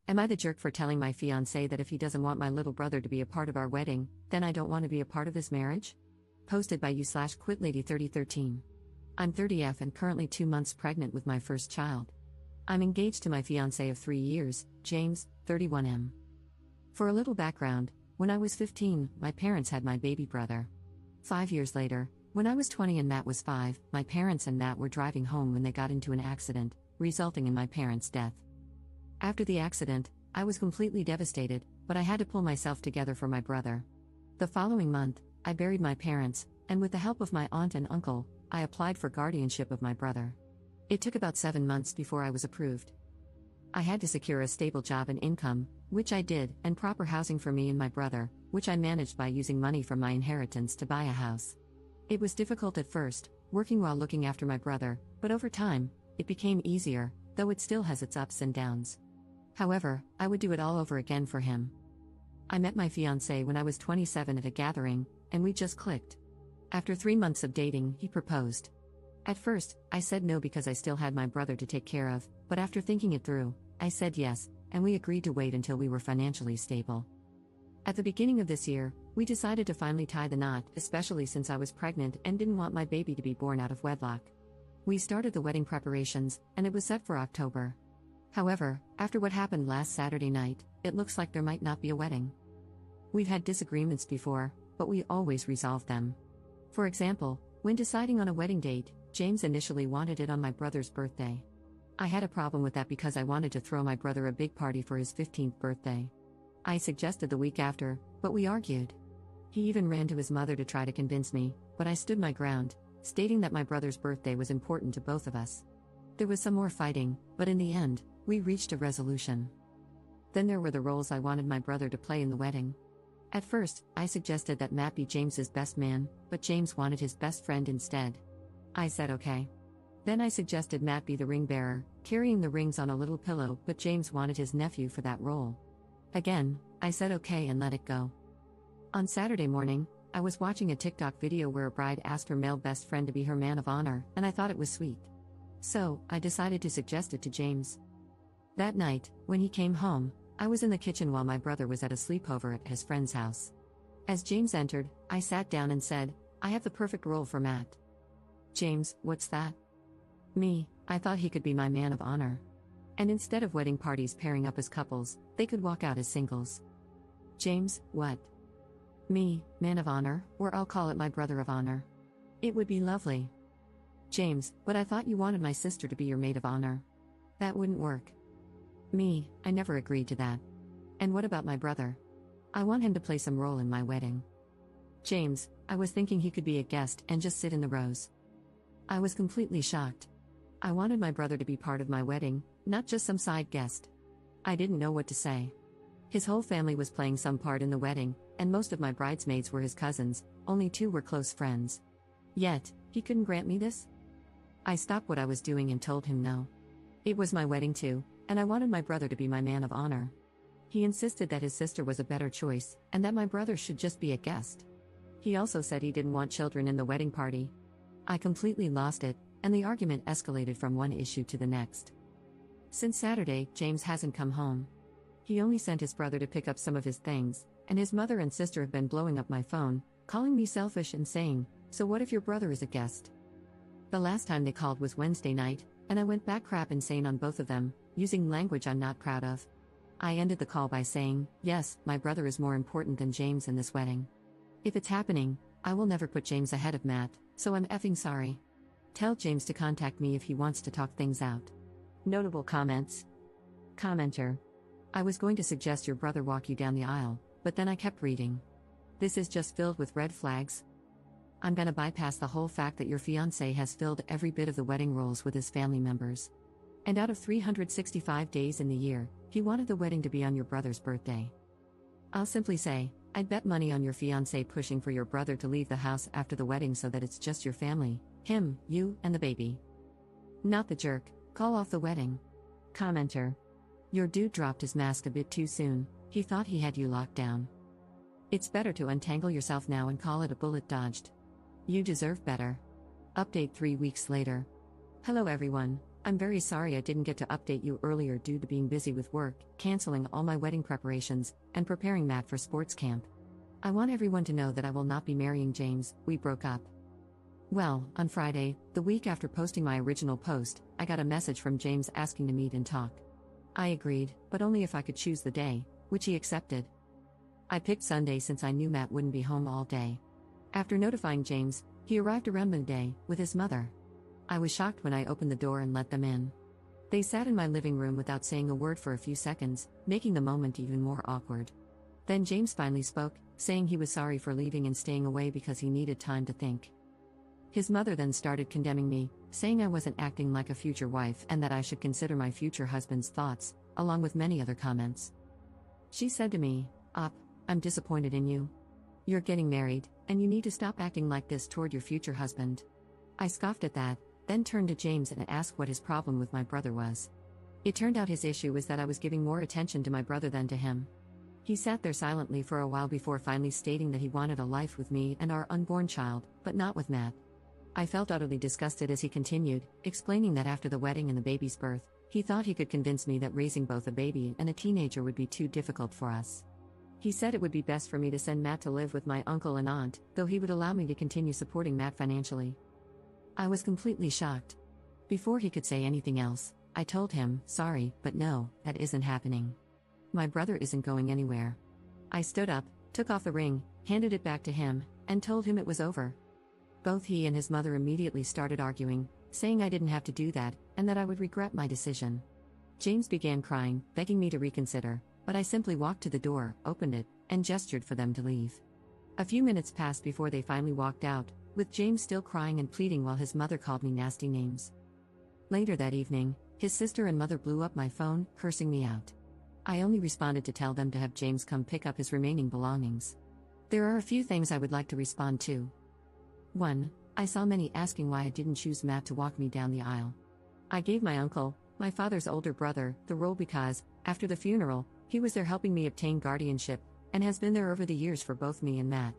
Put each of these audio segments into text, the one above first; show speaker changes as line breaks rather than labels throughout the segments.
Am I the jerk for telling my fiancé that if he doesn't want my little brother to be a part of our wedding, then I don't want to be a part of this marriage? Posted by you/QuitLady3013. I'm 30F and currently 2 months pregnant with my first child. I'm engaged to my fiancé of 3 years, James, 31M. For a little background, when I was 15, my parents had my baby brother. 5 years later, when I was 20 and Matt was 5, my parents and Matt were driving home when they got into an accident, resulting in my parents' death. After the accident, I was completely devastated, but I had to pull myself together for my brother. The following month, I buried my parents, and with the help of my aunt and uncle, I applied for guardianship of my brother. It took about 7 months before I was approved. I had to secure a stable job and income, which I did, and proper housing for me and my brother, which I managed by using money from my inheritance to buy a house. It was difficult at first, working while looking after my brother, but over time, it became easier, though it still has its ups and downs. However, I would do it all over again for him. I met my fiancé when I was 27 at a gathering, and we just clicked. After 3 months of dating, he proposed. At first, I said no because I still had my brother to take care of, but after thinking it through, I said yes, and we agreed to wait until we were financially stable. At the beginning of this year, we decided to finally tie the knot, especially since I was pregnant and didn't want my baby to be born out of wedlock. We started the wedding preparations, and it was set for October. However, after what happened last Saturday night, it looks like there might not be a wedding. We've had disagreements before, but we always resolve them. For example, when deciding on a wedding date, James initially wanted it on my brother's birthday. I had a problem with that because I wanted to throw my brother a big party for his 15th birthday. I suggested the week after, but we argued. He even ran to his mother to try to convince me, but I stood my ground, stating that my brother's birthday was important to both of us. There was some more fighting, but in the end, we reached a resolution. Then there were the roles I wanted my brother to play in the wedding. At first, I suggested that Matt be James's best man, but James wanted his best friend instead. I said okay. Then I suggested Matt be the ring bearer, carrying the rings on a little pillow, but James wanted his nephew for that role. Again, I said okay and let it go. On Saturday morning, I was watching a TikTok video where a bride asked her male best friend to be her man of honor, and I thought it was sweet. So, I decided to suggest it to James. That night, when he came home, I was in the kitchen while my brother was at a sleepover at his friend's house. As James entered, I sat down and said, "I have the perfect role for Matt." "James, what's that?" "Me, I thought he could be my man of honor. And instead of wedding parties pairing up as couples, they could walk out as singles." "James, what?" "Me, man of honor, or I'll call it my brother of honor. It would be lovely." "James, but I thought you wanted my sister to be your maid of honor." "That wouldn't work." "Me, I never agreed to that. And what about my brother? I want him to play some role in my wedding." "James, I was thinking he could be a guest and just sit in the rows." I was completely shocked. I wanted my brother to be part of my wedding, not just some side guest. I didn't know what to say. His whole family was playing some part in the wedding, and most of my bridesmaids were his cousins, only 2 were close friends. Yet, he couldn't grant me this? I stopped what I was doing and told him no. It was my wedding too, and I wanted my brother to be my man of honor. He insisted that his sister was a better choice, and that my brother should just be a guest. He also said he didn't want children in the wedding party. I completely lost it, and the argument escalated from one issue to the next. Since Saturday, James hasn't come home. He only sent his brother to pick up some of his things, and his mother and sister have been blowing up my phone, calling me selfish and saying, "So what if your brother is a guest?" The last time they called was Wednesday night, and I went back crap insane on both of them, using language I'm not proud of. I ended the call by saying, "Yes, my brother is more important than James in this wedding. If it's happening, I will never put James ahead of Matt, so I'm effing sorry. Tell James to contact me if he wants to talk things out." Notable comments. Commenter: I was going to suggest your brother walk you down the aisle, but then I kept reading. This is just filled with red flags. I'm gonna bypass the whole fact that your fiancé has filled every bit of the wedding roles with his family members. And out of 365 days in the year, he wanted the wedding to be on your brother's birthday. I'll simply say, I'd bet money on your fiancé pushing for your brother to leave the house after the wedding so that it's just your family, him, you, and the baby. Not the jerk, call off the wedding. Commenter: Your dude dropped his mask a bit too soon, he thought he had you locked down. It's better to untangle yourself now and call it a bullet dodged. You deserve better. Update 3 weeks later. Hello everyone, I'm very sorry I didn't get to update you earlier due to being busy with work, canceling all my wedding preparations, and preparing Matt for sports camp. I want everyone to know that I will not be marrying James. We broke up. Well, on Friday, the week after posting my original post, I got a message from James asking to meet and talk. I agreed, but only if I could choose the day, which he accepted. I picked Sunday since I knew Matt wouldn't be home all day. After notifying James, he arrived around midday, with his mother. I was shocked when I opened the door and let them in. They sat in my living room without saying a word for a few seconds, making the moment even more awkward. Then James finally spoke, saying he was sorry for leaving and staying away because he needed time to think. His mother then started condemning me, saying I wasn't acting like a future wife and that I should consider my future husband's thoughts, along with many other comments. She said to me, I'm disappointed in you. You're getting married, and you need to stop acting like this toward your future husband. I scoffed at that, then turned to James and asked what his problem with my brother was. It turned out his issue was that I was giving more attention to my brother than to him. He sat there silently for a while before finally stating that he wanted a life with me and our unborn child, but not with Matt. I felt utterly disgusted as he continued, explaining that after the wedding and the baby's birth, he thought he could convince me that raising both a baby and a teenager would be too difficult for us. He said it would be best for me to send Matt to live with my uncle and aunt, though he would allow me to continue supporting Matt financially. I was completely shocked. Before he could say anything else, I told him, sorry, but no, that isn't happening. My brother isn't going anywhere. I stood up, took off the ring, handed it back to him, and told him it was over. Both he and his mother immediately started arguing, saying I didn't have to do that, and that I would regret my decision. James began crying, begging me to reconsider, but I simply walked to the door, opened it, and gestured for them to leave. A few minutes passed before they finally walked out, with James still crying and pleading while his mother called me nasty names. Later that evening, his sister and mother blew up my phone, cursing me out. I only responded to tell them to have James come pick up his remaining belongings. There are a few things I would like to respond to. 1. I saw many asking why I didn't choose Matt to walk me down the aisle. I gave my uncle, my father's older brother, the role because, after the funeral, he was there helping me obtain guardianship, and has been there over the years for both me and Matt.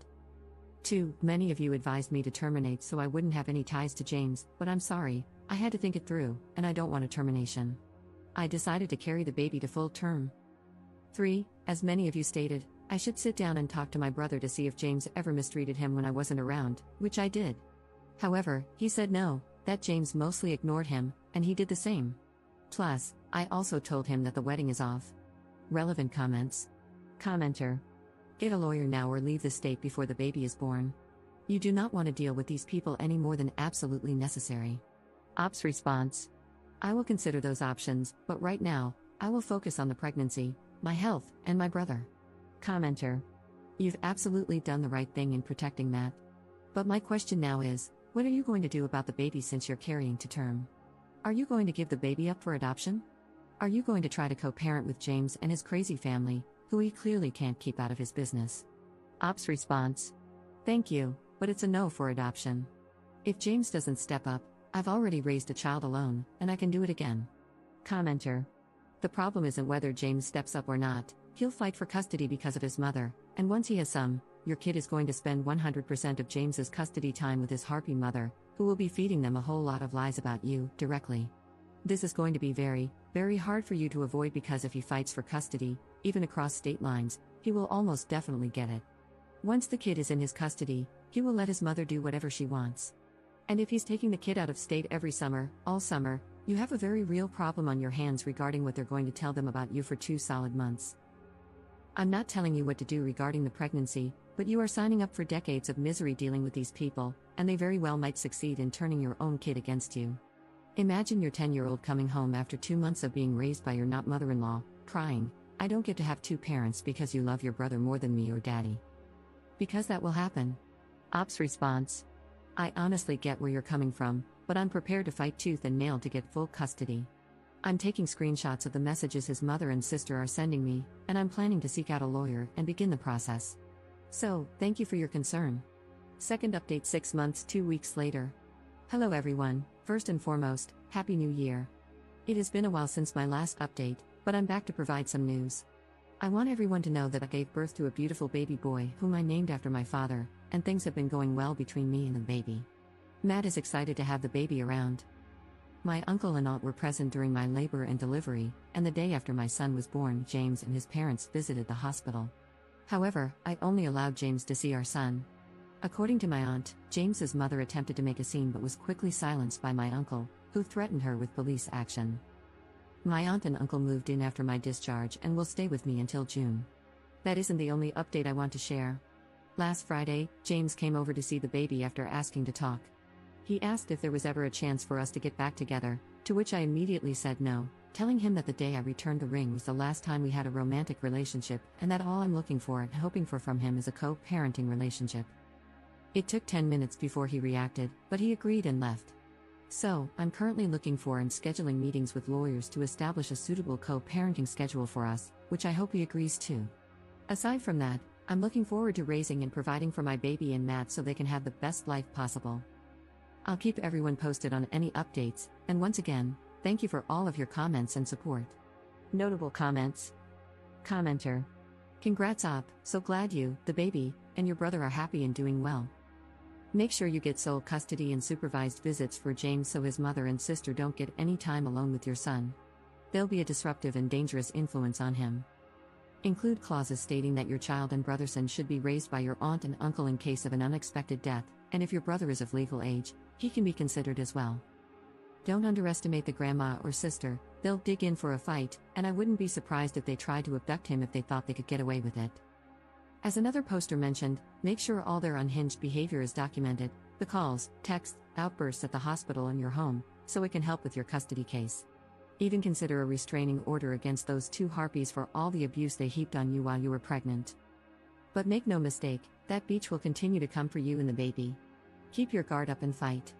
2. Many of you advised me to terminate so I wouldn't have any ties to James, but I'm sorry, I had to think it through, and I don't want a termination. I decided to carry the baby to full term. 3. As many of you stated, I should sit down and talk to my brother to see if James ever mistreated him when I wasn't around, which I did. However, he said no, that James mostly ignored him, and he did the same. Plus, I also told him that the wedding is off. Relevant comments. Commenter. Get a lawyer now or leave the state before the baby is born. You do not want to deal with these people any more than absolutely necessary. Ops response. I will consider those options, but right now, I will focus on the pregnancy, my health, and my brother. Commenter. You've absolutely done the right thing in protecting Matt. But my question now is, what are you going to do about the baby since you're carrying to term? Are you going to give the baby up for adoption? Are you going to try to co-parent with James and his crazy family, who he clearly can't keep out of his business? Ops response. Thank you, but it's a no for adoption. If James doesn't step up, I've already raised a child alone, and I can do it again. Commenter. The problem isn't whether James steps up or not, he'll fight for custody because of his mother, and once he has some, your kid is going to spend 100% of James's custody time with his harpy mother, who will be feeding them a whole lot of lies about you, directly. This is going to be very, very hard for you to avoid because if he fights for custody, even across state lines, he will almost definitely get it. Once the kid is in his custody, he will let his mother do whatever she wants. And if he's taking the kid out of state every summer, all summer, you have a very real problem on your hands regarding what they're going to tell them about you for 2 solid months. I'm not telling you what to do regarding the pregnancy, but you are signing up for decades of misery dealing with these people, and they very well might succeed in turning your own kid against you. Imagine your 10-year-old coming home after 2 months of being raised by your not mother-in-law, crying, I don't get to have 2 parents because you love your brother more than me or daddy. Because that will happen. Ops response. I honestly get where you're coming from, but I'm prepared to fight tooth and nail to get full custody. I'm taking screenshots of the messages his mother and sister are sending me, and I'm planning to seek out a lawyer and begin the process. So, thank you for your concern. Second update 6 months 2 weeks later. Hello everyone, first and foremost, Happy New Year. It has been a while since my last update, but I'm back to provide some news. I want everyone to know that I gave birth to a beautiful baby boy whom I named after my father, and things have been going well between me and the baby. Matt is excited to have the baby around. My uncle and aunt were present during my labor and delivery, and the day after my son was born, James and his parents visited the hospital. However, I only allowed James to see our son. According to my aunt, James's mother attempted to make a scene but was quickly silenced by my uncle, who threatened her with police action. My aunt and uncle moved in after my discharge and will stay with me until June. That isn't the only update I want to share. Last Friday, James came over to see the baby after asking to talk. He asked if there was ever a chance for us to get back together, to which I immediately said no, telling him that the day I returned the ring was the last time we had a romantic relationship and that all I'm looking for and hoping for from him is a co-parenting relationship. It took 10 minutes before he reacted, but he agreed and left. So, I'm currently looking for and scheduling meetings with lawyers to establish a suitable co-parenting schedule for us, which I hope he agrees to. Aside from that, I'm looking forward to raising and providing for my baby and Matt so they can have the best life possible. I'll keep everyone posted on any updates, and once again, thank you for all of your comments and support. Notable comments. Commenter. Congrats Op, so glad you, the baby, and your brother are happy and doing well. Make sure you get sole custody and supervised visits for James so his mother and sister don't get any time alone with your son. They'll be a disruptive and dangerous influence on him. Include clauses stating that your child and brother son should be raised by your aunt and uncle in case of an unexpected death, and if your brother is of legal age, he can be considered as well. Don't underestimate the grandma or sister, they'll dig in for a fight, and I wouldn't be surprised if they tried to abduct him if they thought they could get away with it. As another poster mentioned, make sure all their unhinged behavior is documented, the calls, texts, outbursts at the hospital and your home, so it can help with your custody case. Even consider a restraining order against those two harpies for all the abuse they heaped on you while you were pregnant. But make no mistake, that beach will continue to come for you and the baby. Keep your guard up and fight.